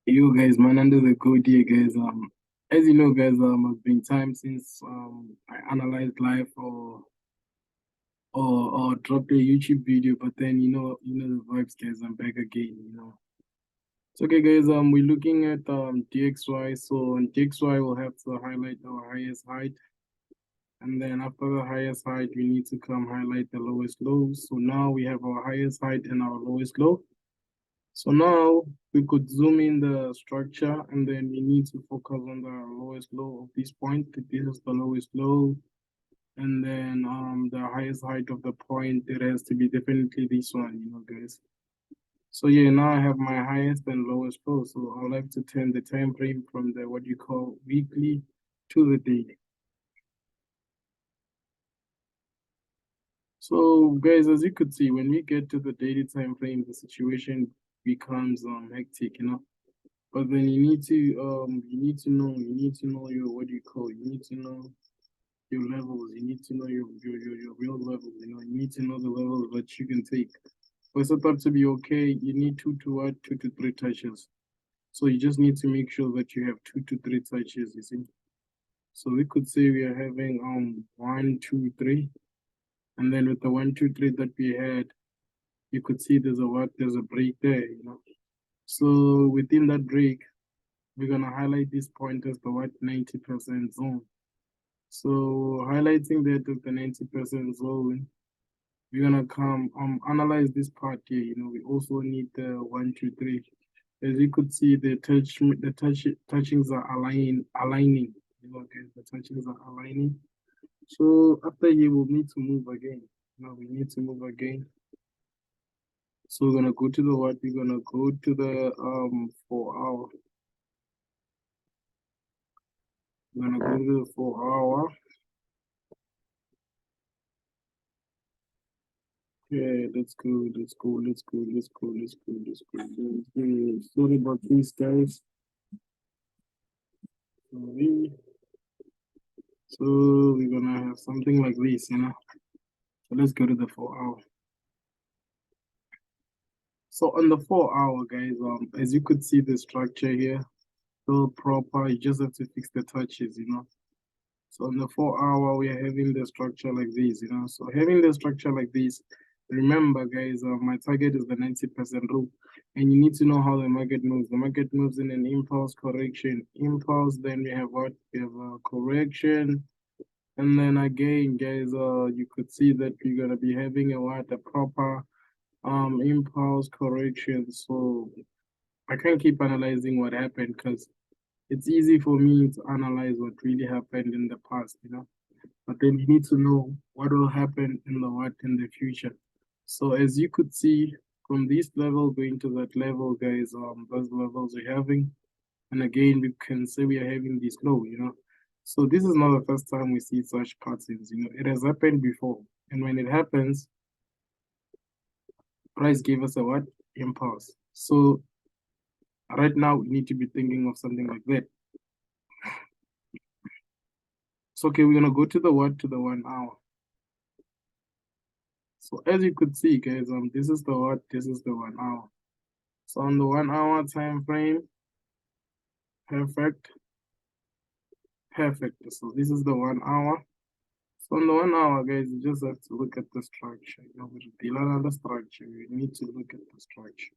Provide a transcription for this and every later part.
Yo guys, man, under the code here, guys. As you know, guys, it's been time since I analyzed live or dropped a YouTube video, but then the vibes, guys. I'm back again. So okay, guys. We're looking at DXY. So on DXY, we'll have to highlight our highest height, and then after the highest height, we need to come highlight the lowest low. So now we have our highest height and our lowest low. So now we could zoom in the structure and then we need to focus on the lowest low of this point. This is the lowest low. And then the highest height of the point, it has to be definitely this one, guys. So yeah, now I have my highest and lowest low. So I'll have to turn the time frame from the what you call weekly to the daily. So guys, as you could see, when we get to the daily time frame, the situation becomes hectic. But then you need to know your what do you call it? You need to know your levels, you need to know your real levels, you need to know the levels that you can take. For a setup to be okay, you need two to three touches. So you just need to make sure that you have 2 to 3 touches, you see. So we could say we are having 1, 2, 3, and then with the 1, 2, 3 that we had, you could see there's a break there. So within that break, we're gonna highlight this point as the 90% zone. So highlighting that with the 90% zone, we're gonna come analyze this part here. We also need the 1, 2, 3. As you could see, the touchings are aligning. Okay, the touchings are aligning. So after here, we'll need to move again. Now we need to move again. So we're gonna go to the what? We're gonna go to the 4 hour. We're gonna go to the 4 hour. Yeah, let's go, let's go, let's go, let's go, let's go, let's go. Sorry about these guys. Sorry. So we're gonna have something like this. So let's go to the 4 hour. So on the 4 hour, guys, as you could see the structure here, so proper, you just have to fix the touches. So on the 4 hour, we are having the structure like this. So having the structure like this, remember, guys, my target is the 90% rule. And you need to know how the market moves. The market moves in an impulse correction. Impulse, then we have what? We have a correction. And then again, guys, you could see that we're gonna be having a proper impulse correction. So I can't keep analyzing what happened because it's easy for me to analyze what really happened in the past. But then you need to know what will happen in the future. So as you could see from this level going to that level, guys, those levels we're having. And again, we can say we are having this low. So this is not the first time we see such patterns. It has happened before. And when it happens, price gave us a what? Impulse. So right now we need to be thinking of something like that. So okay, we're gonna go to the what? To the 1 hour. So as you could see, guys, this is the what? This is the 1 hour. So on the 1 hour time frame, perfect, perfect. So this is the 1 hour. So on the 1 hour, guys, you just have to look at the structure. With the structure, you need to look at the structure.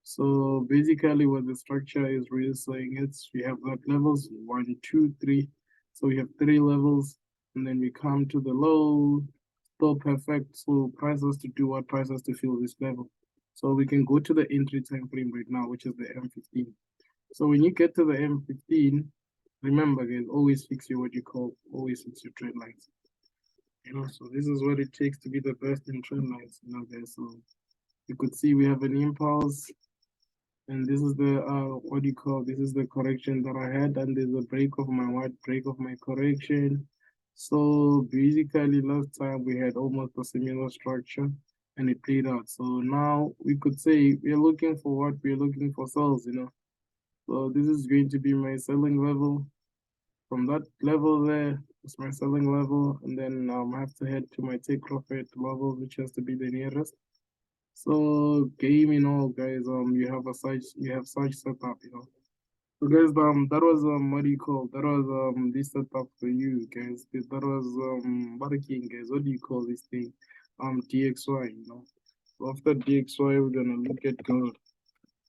So basically, what the structure is really saying is we have that levels 1, 2, 3. So we have 3 levels, and then we come to the low. Still perfect. So price has to do what? Price has to fill this level. So we can go to the entry time frame right now, which is the M15. So when you get to the M15, remember, guys, always fix your always fix your trend lines. So this is what it takes to be the best in trend lines, guys. So you could see we have an impulse, and this is the this is the correction that I had, and there's a break of my correction. So basically last time we had almost a similar structure and it played out. So now we could say we're looking for what? We're looking for sales. So this is going to be my selling level. From that level there, it's my selling level, and then I have to head to my take profit level, which has to be the nearest. So game, guys, you have such setup. So guys, that was what do you call that was this setup for you guys. That was barking guys. What do you call this thing? DXY, you know. So after DXY, we're gonna look at gold.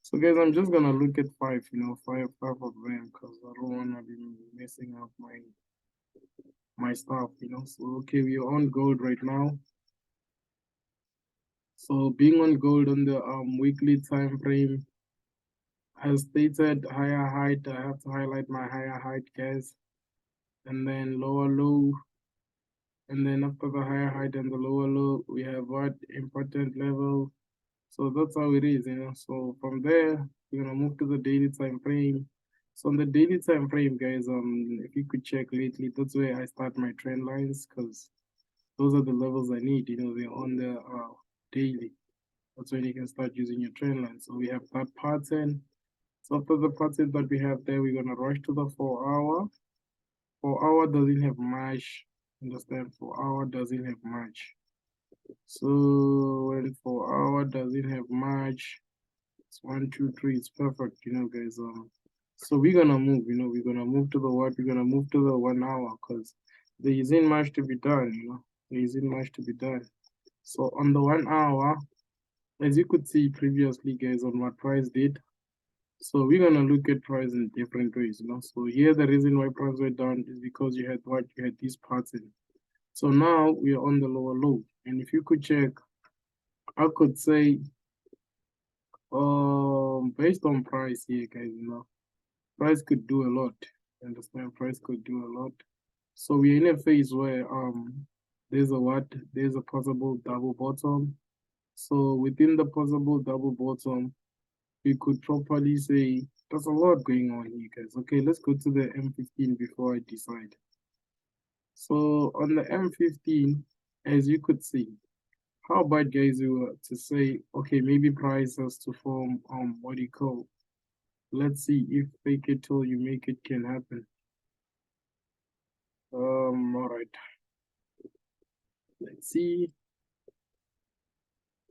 So guys, I'm just gonna look at five, you know, five of them, because I don't wanna be messing up my stuff, you know. So okay, we're on gold right now. So being on gold on the weekly time frame, as stated, higher height. I have to highlight my higher height, guys, and then lower low, and then after the higher height and the lower low, we have what important level. So that's how it is, you know. So from there, we're gonna move to the daily time frame. So on the daily time frame, guys, if you could check lately, that's where I start my trend lines, because those are the levels I need, you know, they're on the daily. That's when you can start using your trend line. So we have that pattern. So after the pattern that we have there, we're gonna rush to the 4 hour. 4 hour doesn't have much. Understand? 4 hour doesn't have much. So when 4 hour doesn't have much, it's 1, 2, 3. It's perfect, you know, guys. So we're gonna move. You know, we're gonna move to the what? We're gonna move to the 1 hour, because there isn't much to be done. You know, there isn't much to be done. So on the 1 hour, as you could see previously, guys, on what price did. So we're gonna look at price in different ways, you know. So here the reason why price went down is because you had what? You had this pattern. So now we are on the lower low. And if you could check, I could say based on price here, guys, you know, price could do a lot. You understand? Price could do a lot. So we're in a phase where there's a what? There's a possible double bottom. So within the possible double bottom, we could properly say there's a lot going on here, guys. Okay, let's go to the M15 before I decide. So on the M15, as you could see, how about guys you were to say, okay, maybe price has to form what do you call? Let's see if fake it till you make it can happen. All right. Let's see.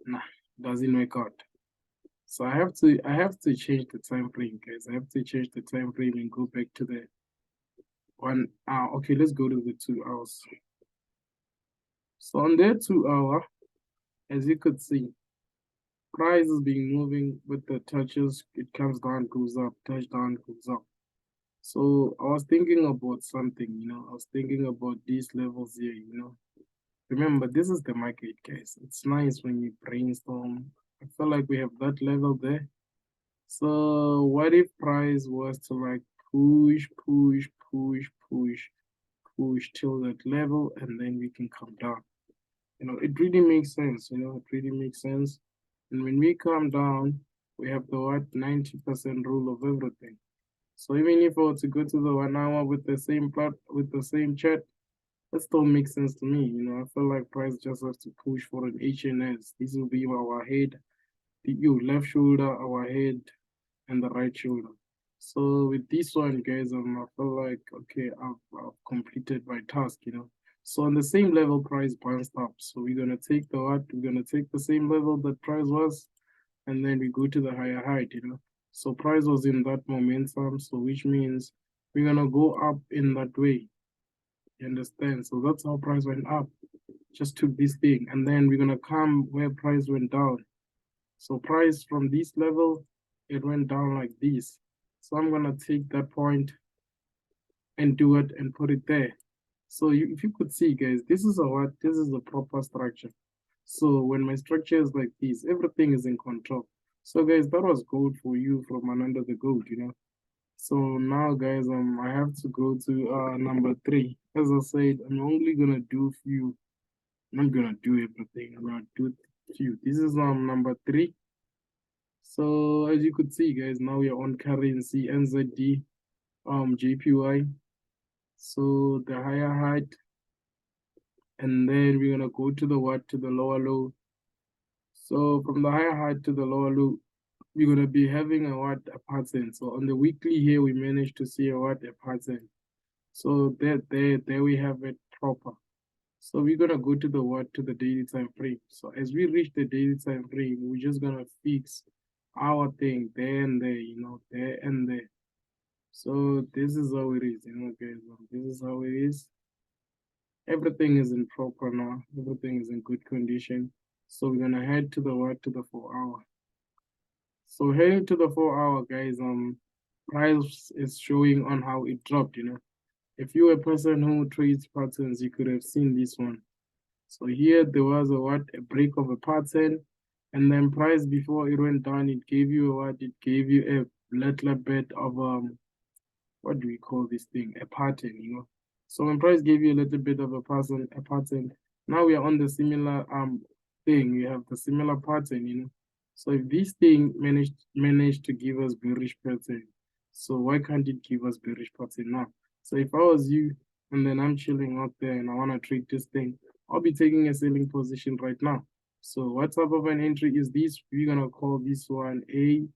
Nah, doesn't work out. So I have to change the time frame, guys. I have to change the time frame and go back to the 1 hour. Okay, let's go to the 2 hours. So on the 2 hour, as you could see, price is being moving with the touches. It comes down, goes up, touch down, goes up. So I was thinking about something, you know. I was thinking about these levels here, you know. Remember, this is the market, guys. It's nice when you brainstorm. I feel like we have that level there. So what if price was to like push, push, push, push, push till that level, and then we can come down? You know, it really makes sense, you know, it really makes sense. And when we come down, we have the what 90% rule of everything. So even if I were to go to the 1 hour with the same plot with the same chart, that still makes sense to me. You know, I feel like price just has to push for an HNS. This will be our head, the left shoulder, our head, and the right shoulder. So with this one, guys, I feel like okay, I've completed my task, you know. So on the same level, price bounced up. So we're gonna take the what? We're gonna take the same level that price was, and then we go to the higher height, you know. So price was in that momentum, so which means we're gonna go up in that way. You understand? So that's how price went up. Just took this thing, and then we're gonna come where price went down. So price from this level, it went down like this. So I'm gonna take that point and do it and put it there. So if you could see, guys, this is a what? This is a proper structure. So when my structure is like this, everything is in control. So guys, that was gold for you from under the gold, you know. So now, guys, I have to go to number 3. As I said, I'm only gonna do few. I'm not gonna do everything. I'm gonna do few. This is number 3. So as you could see, guys, now we are on currency NZD, JPY. So the higher height, and then we're gonna go to the what to the lower low. So from the higher height to the lower low, we're gonna be having a what a pattern. So on the weekly here, we managed to see a what a pattern. So there we have it proper. So we're gonna go to the what to the daily time frame. So as we reach the daily time frame, we're just gonna fix our thing there and there, you know, there and there. So this is how it is, you know, guys. This is how it is. Everything is in proper now. Everything is in good condition. So we're gonna head to the what, to the 4 hour. So heading to the 4 hour, guys, price is showing on how it dropped, you know. If you're a person who trades patterns, you could have seen this one. So here there was a what, a break of a pattern, and then price before it went down, it gave you a what, it gave you a little bit of what do we call this thing? A pattern, you know. So when price gave you a little bit of a pattern, now we are on the similar thing. We have the similar pattern, you know. So if this thing managed to give us bearish pattern, so why can't it give us bearish pattern now? So if I was you and then I'm chilling out there and I want to trade this thing, I'll be taking a selling position right now. So what type of an entry is this? We're gonna call this one a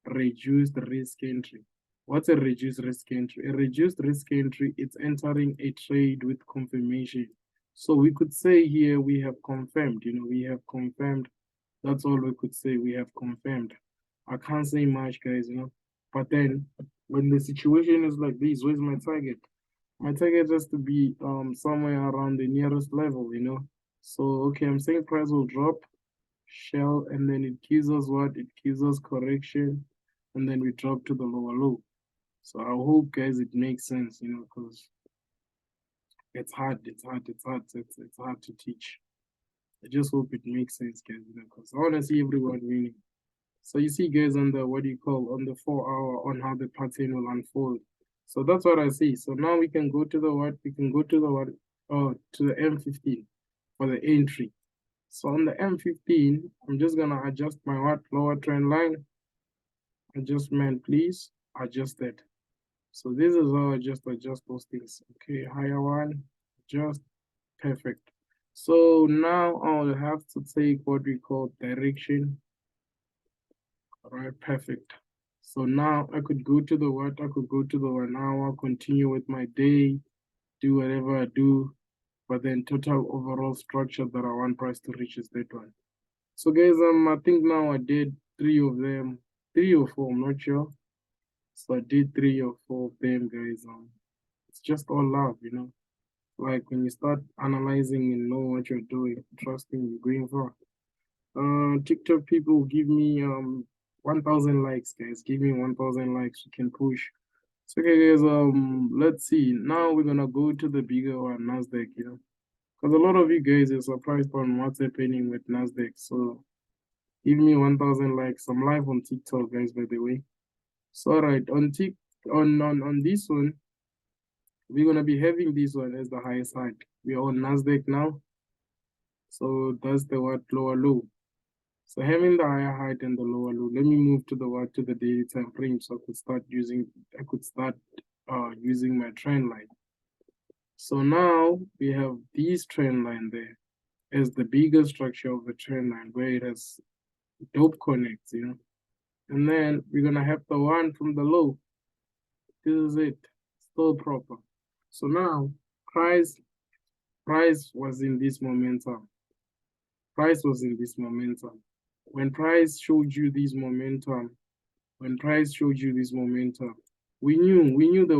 reduced risk entry. What's a reduced risk entry? A reduced risk entry, it's entering a trade with confirmation. So we could say here we have confirmed, you know, we have confirmed. That's all we could say, we have confirmed. I can't say much, guys, you know. But then when the situation is like this, where's my target? My target has to be somewhere around the nearest level, you know. So okay, I'm saying price will drop, shell, and then it gives us what? It gives us correction, and then we drop to the lower low. So I hope, guys, it makes sense, you know, because it's hard, it's hard to teach. I just hope it makes sense, guys, you know, because I want to see everyone winning. So you see, guys, on the what do you call, on the 4 hour, on how the pattern will unfold. So that's what I see. So now we can go to the what? We can go to the what? Oh, to the M15 for the entry. So on the M15, I'm just gonna adjust my what, lower trend line adjustment, please. Adjust it. So this is how I just adjust those things. Okay, higher one, just perfect. So now I'll have to take what we call direction. All right, perfect. So now I could go to the what? I could go to the 1 hour, continue with my day, do whatever I do, but then total overall structure that I want price to reach is that one. So guys, I think now I did 3 of them, 3 or 4, I'm not sure. So I did 3 or 4 of them, guys. It's just all love, you know. Like when you start analyzing and know what you're doing, trusting you're going for. TikTok people give me 1,000 likes, guys. Give me 1,000 likes. We can push. So okay, guys. Let's see. Now we're gonna go to the bigger one, NASDAQ. You know, because a lot of you guys are surprised on what's happening with NASDAQ. So give me 1,000 likes. I'm live on TikTok, guys. By the way. So all right, on this one, we're gonna be having this one as the highest height. We are on NASDAQ now. So that's the what, lower low. So having the higher height and the lower low, let me move to the what, to the daily time frame, so I could start using my trend line. So now we have this trend line there as the bigger structure of the trend line where it has dope connects, you know. And then we're gonna have the one from the low. This is it, still proper. So now price was in this momentum. Price was in this momentum. When price showed you this momentum, when price showed you this momentum, we knew the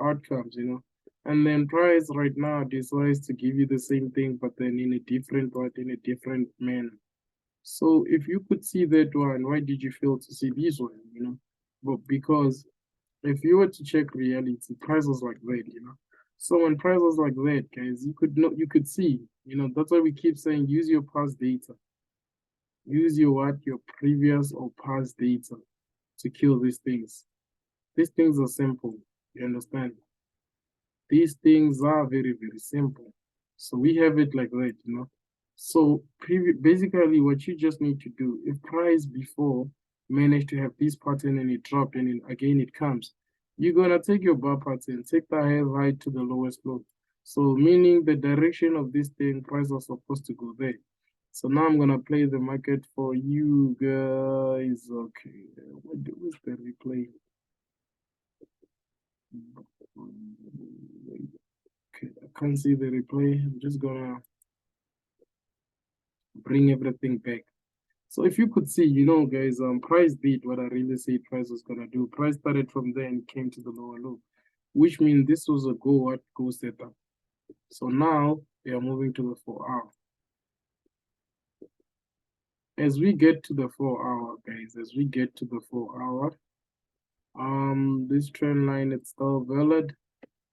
outcomes, you know. And then price right now decides to give you the same thing, but then in a different what, in a different manner. So if you could see that one, why did you fail to see this one, you know? But because if you were to check reality, price was like that, you know. So when price was like that, guys, you could see, you know, that's why we keep saying use your past data. Use your what, your previous or past data to kill these things. These things are simple. You understand? These things are very, very simple. So we have it like that, you know. So basically what you just need to do, if price before managed to have this pattern and it dropped and again it comes, you're gonna take your bar pattern, take the high right to the lowest low. So meaning the direction of this thing, price was supposed to go there. So now I'm gonna play the market for you guys. Okay, where's the replay? Okay, I can't see the replay. I'm just gonna bring everything back. So if you could see, you know, guys, price did what I really said price was gonna do. Price started from there and came to the lower low, which means this was a go setup. So now we are moving to the 4 hour. As we get to the 4 hour, guys, as we get to the 4 hour, this trend line it's still valid.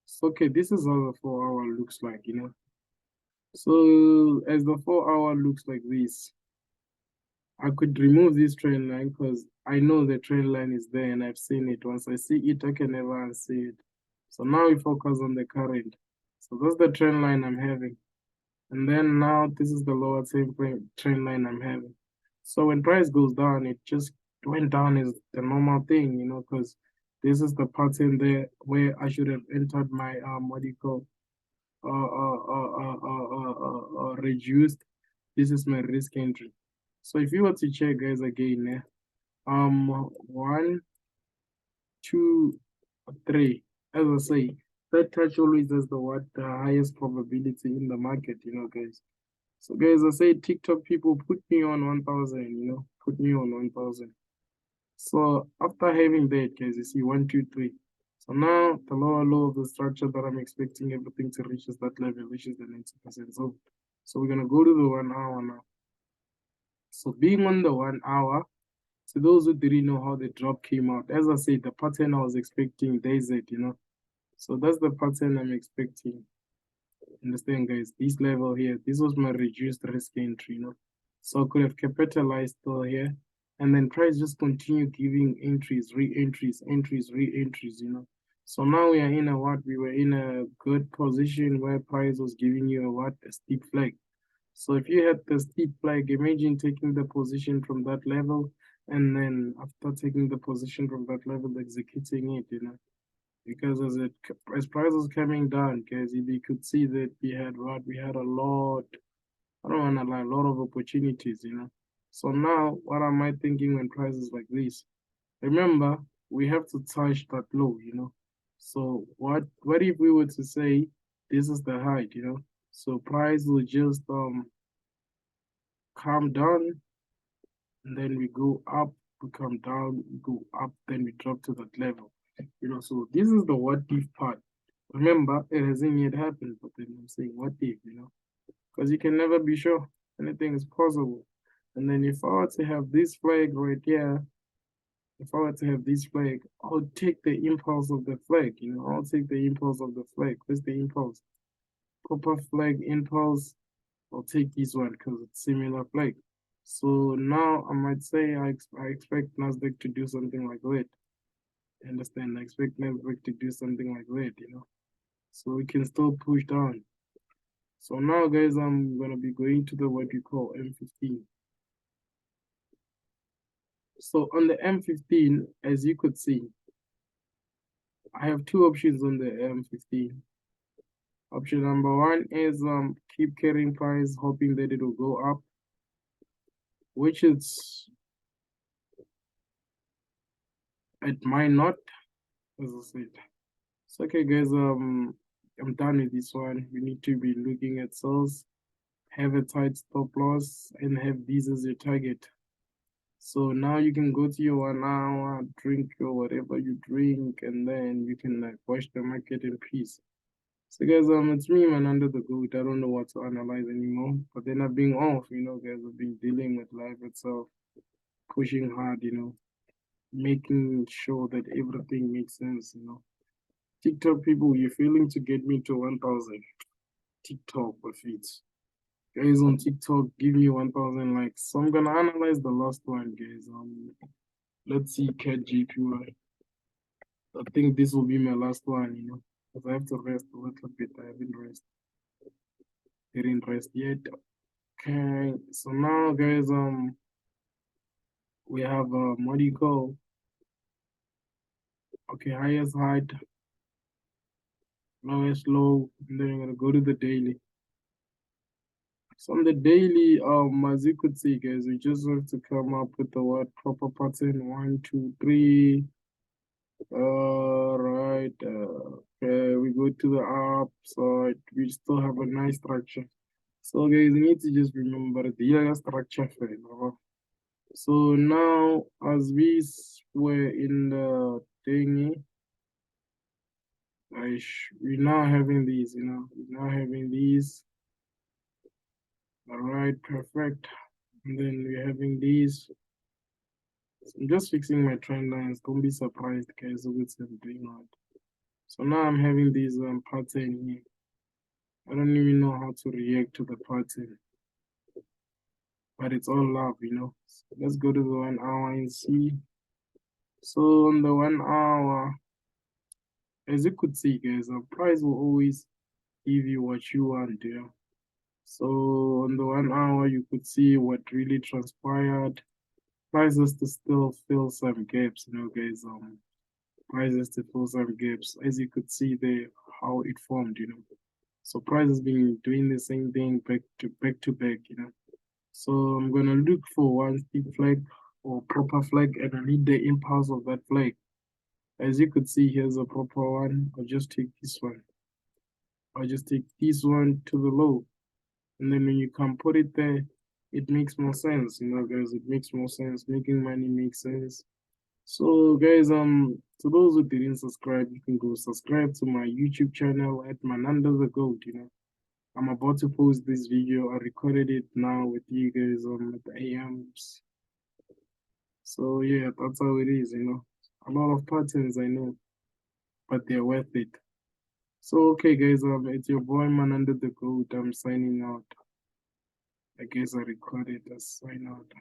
So okay, this is how the 4 hour looks like, you know. So as the 4 hour looks like this, I could remove this trend line because I know the trend line is there and I've seen it. Once I see it, I can never unsee it. So now we focus on the current. So that's the trend line I'm having. And then now this is the lower time frame trend line I'm having. So when price goes down, it just went down is the normal thing, you know, because this is the pattern there where I should have entered my what do you call reduced. This is my risk entry. So if you were to check guys again, 1, 2, 3. As I say, that touch always has the highest probability in the market, you know, guys. So guys, I say TikTok people put me on 1,000, you know, put me on 1,000. So after having that, guys, you see 1, 2, 3. So now the lower low of the structure that I'm expecting everything to reach is that level, which is the 90% zone. So we're gonna go to the 1 hour now. So being on the 1 hour, so those who didn't know how the drop came out, as I said, the pattern I was expecting, there's it, you know. So that's the pattern I'm expecting. Understand, guys? This level here, this was my reduced risk entry, you know. So I could have capitalized still here, and then price just continue giving entries, re-entries, entries, re-entries, you know. So now we are in a what? We were in a good position where price was giving you a what? A steep flag. So if you had the steep flag, imagine taking the position from that level, and then after taking the position from that level, executing it, you know. Because as price was coming down, guys, if you could see that we had a lot, I don't want to lie, a lot of opportunities, you know. So now what am I thinking when prices like this? Remember, we have to touch that low, you know. So what if we were to say this is the height, you know? So price will just come down and then we go up, we come down, we go up, then we drop to that level. You know, so this is the what if part. Remember, it hasn't yet happened, but then I'm saying what if, you know, because you can never be sure. Anything is possible. And then if I were to have this flag right here, if I were to have this flag, I'll take the impulse of the flag, you know, I'll take the impulse of the flag. Where's the impulse? Proper flag impulse. I'll take this one because it's similar flag. So now I might say I expect NASDAQ to do something like that. Understand? I expect NASDAQ to do something like that, you know. So we can still push down. So now guys, I'm gonna be going to the what we call M15. So on the M15, as you could see, I have two options on the M15. Option number one is keep carrying price, hoping that it will go up, which it might not, as I said. So okay guys, I'm done with this one. We need to be looking at sales, have a tight stop loss, and have these as your target. So now you can go to your 1 hour, drink your whatever you drink, and then you can like watch the market in peace. So guys, it's me, man, under the goat. I don't know what to analyze anymore. But then I've been off, you know, guys. I've been dealing with life itself, pushing hard, you know, making sure that everything makes sense, you know. TikTok people, you're failing to get me to 1,000. TikTok with it. Guys on TikTok, give me 1,000 likes. So I'm gonna analyze the last one, guys. Let's see, Cat GPY. I think this will be my last one, you know, because I have to rest a little bit. I haven't didn't rest yet. Okay, so now, guys, we have what do you call? Okay, highest height, lowest low, and then we're gonna go to the daily. So on the daily, as you could see, guys, we just have to come up with the what proper pattern. 1, 2, 3. Right. Okay, we go to the upside. We still have a nice structure. So guys, you need to just remember the structure. So now, as we were in the thingy, we're now having these, we're now having these. All right, perfect. And then we're having these. So I'm just fixing my trend lines. Don't be surprised, guys, with something out. So now I'm having these pattern here. I don't even know how to react to the pattern, but it's all love, So let's go to the 1 hour and see. So on the 1 hour, as you could see, guys, the price will always give you what you want, yeah. So on the 1 hour, you could see what really transpired. Prices to still fill some gaps, guys. Prices to fill some gaps, as you could see there, how it formed, So price has been doing the same thing back to back, So I'm gonna look for one steep flag or proper flag, and I need the impulse of that flag. As you could see, here's a proper one. I'll just take this one. I'll just take this one to the low. And then when you come put it there, it makes more sense, guys. It makes more sense. Making money makes sense. So guys, to those who didn't subscribe, you can go subscribe to my YouTube channel at Mananda the Goat, I'm about to post this video. I recorded it now with you guys at the AMs. So yeah, that's how it is, A lot of patterns I know, but they're worth it. So okay guys, it's your boy Mananda the Goat. I'm signing out. I guess I recorded a sign out.